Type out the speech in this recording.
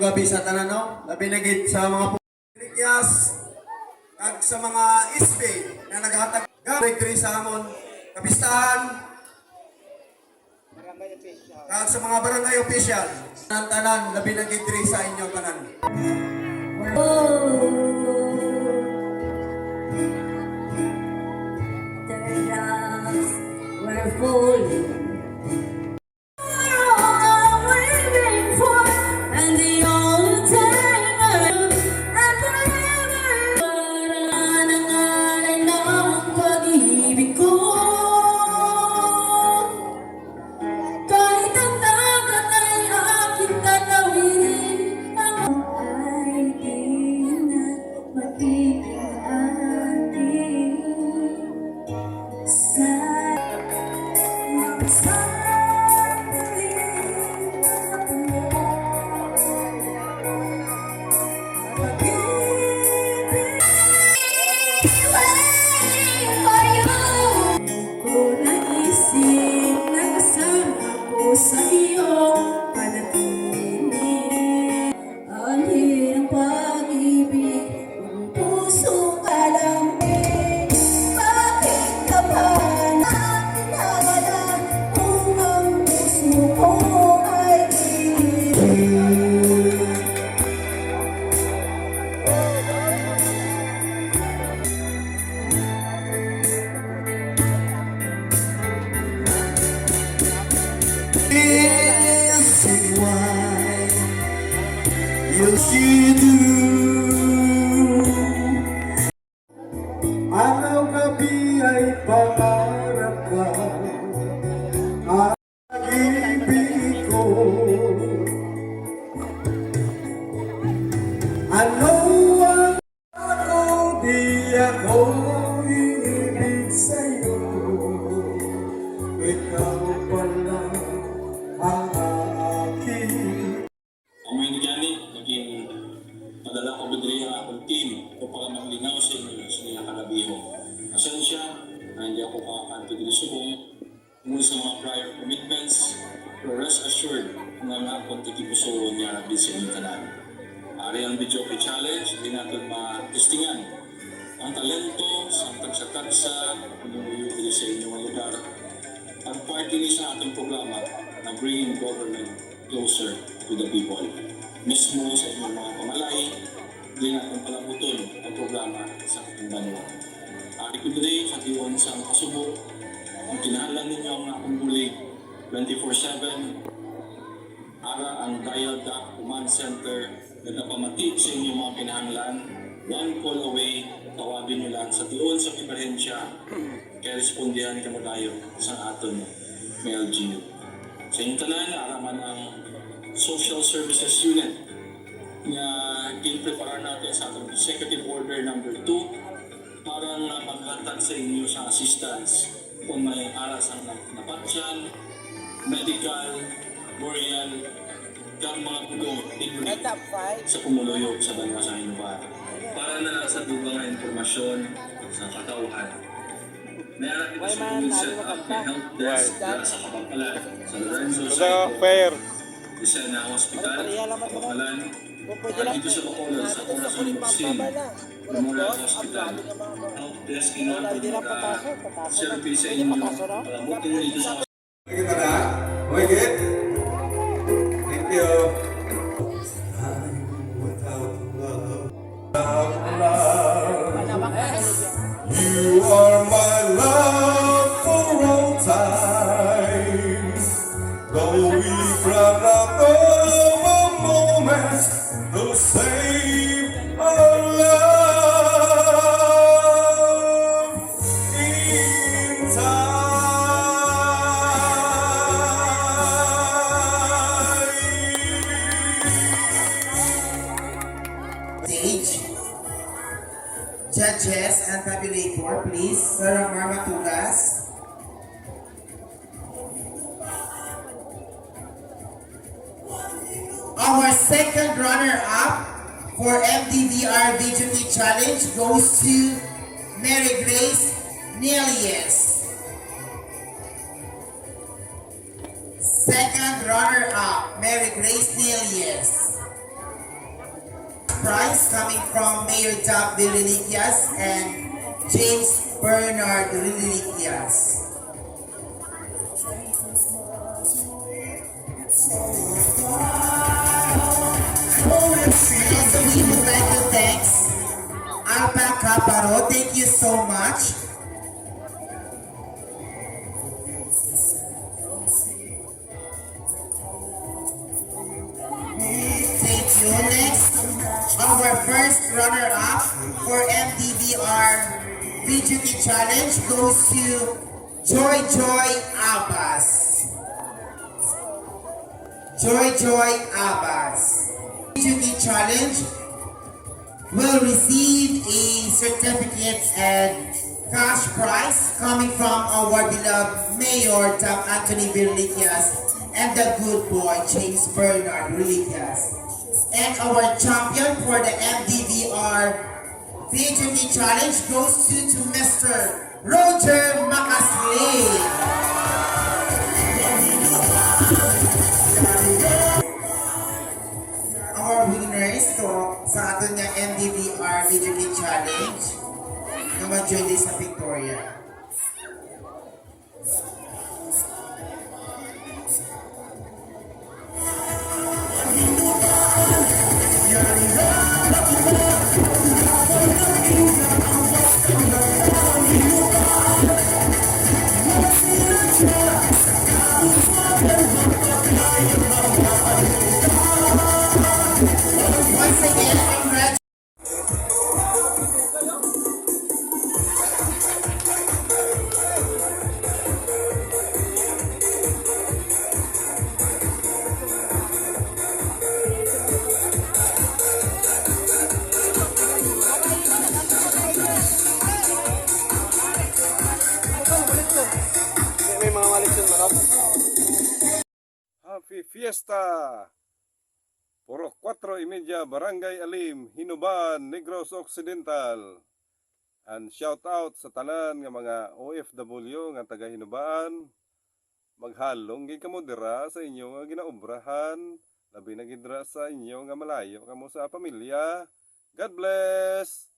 gabi sa tanan, no? Labi na gid sa mga Krikyas kag sa mga isbe na naghatag diri sa amon kapistahan kag sa mga barangay official. Tanan labi na gid diri sa inyo tanan. The rocks were falling. Sa iyong panaginip, alin ang pag-ibig, ang pusong alamig. Bakit ka ba nakakilala kung ang puso ko ay iibig? You do. Araw-gabi ay pangarap ka, ang pag-ibig ko. Ano ang ako, di ako iibig sa'yo. Ikaw pala ang aking. Ang mga Indiani, naging padala ko bidri ang akong team upang maglinaw sa inyo sa mga kalabiho. Asensya, na hindi ako kakakanto dito subong mula sa mga prior commitments, pero rest assured na nga akong tikipuso niya na sa inyong tanan. Ari ang video kay challenge, hindi natin matestingan ang talento sa tagsa-tagsa umuyo dito sa inyong lugar. Ang part din sa ating programa na bringing government closer to the people. Mismo sa inyong mga pamalay, hindi natin palabuton ang programa sa ating banwa. Ari ko today, sa diyon sa kasubok, ang kinahalan ninyo ang akong muli 24/7, ara ang Dial Doc Command Center na napamatid sa inyong mga kinahanglan, one call away, tawagin nyo lang sa diyon sa emerhensya, kaya respondihan ka mo tayo sa aton may LGU. Sa inyong tanan, araman ang Social Services Unit na pinaprepare natin sa atong Executive Order number 2 para maghatag sa inyo sa assistance kung may aras ang napatsyan, medical, burial, kang mga pulong sa pumuluyo sa banwa sa inyong bahay. Para na lang sa dubang na informasyon sa katauhan. Meron ito sa mga set-up na help desk sa Kapagpalan, sa Lorenzo Psycho, Lucena Hospital, Kapagpalan, at dito sa Bacolod, sa Corazon Muxin, Memorial Hospital, help desk kinapin service sa inyo, palabutin nyo dito sa Kita na? Wait. Thank you. You are my love for all time. Though we run out of a moment to save our love in time. Stage. Judges and tabulator, please. Sir Marma Tugas. Our second runner-up for MDVR VGT Challenge goes to Mary Grace Nelius. Second runner-up, Mary Grace Nelius. prize coming from Mayor Jack Villalicias and James Bernard Villalicias. Also, we would like to thank Alpaca Paro. Thank you so much. Thank you. Next, our first runner-up for MDBR VGT Challenge goes to Joy Abbas. Joy Abbas. VGT Challenge will receive a certificate and cash prize coming from our beloved Mayor Doc Anthony Villalicias and the good boy James Bernard Villalicias. And our champion for the MDVR VGT Challenge goes to Mr. Roger Macasli. Our winners to sa ato nga MDVR VGT Challenge na mag-join sa Victoria. Once again, congratulations. Happy Fiesta! Puro 4:30, Barangay Alim, Hinuban, Negros Occidental. And shout out sa tanan nga mga OFW nga taga Hinubaan. Maghalong gid kamo dira sa inyo nga ginaubrahan, labi na gid dira sa inyo nga malayo kamo sa pamilya. God bless.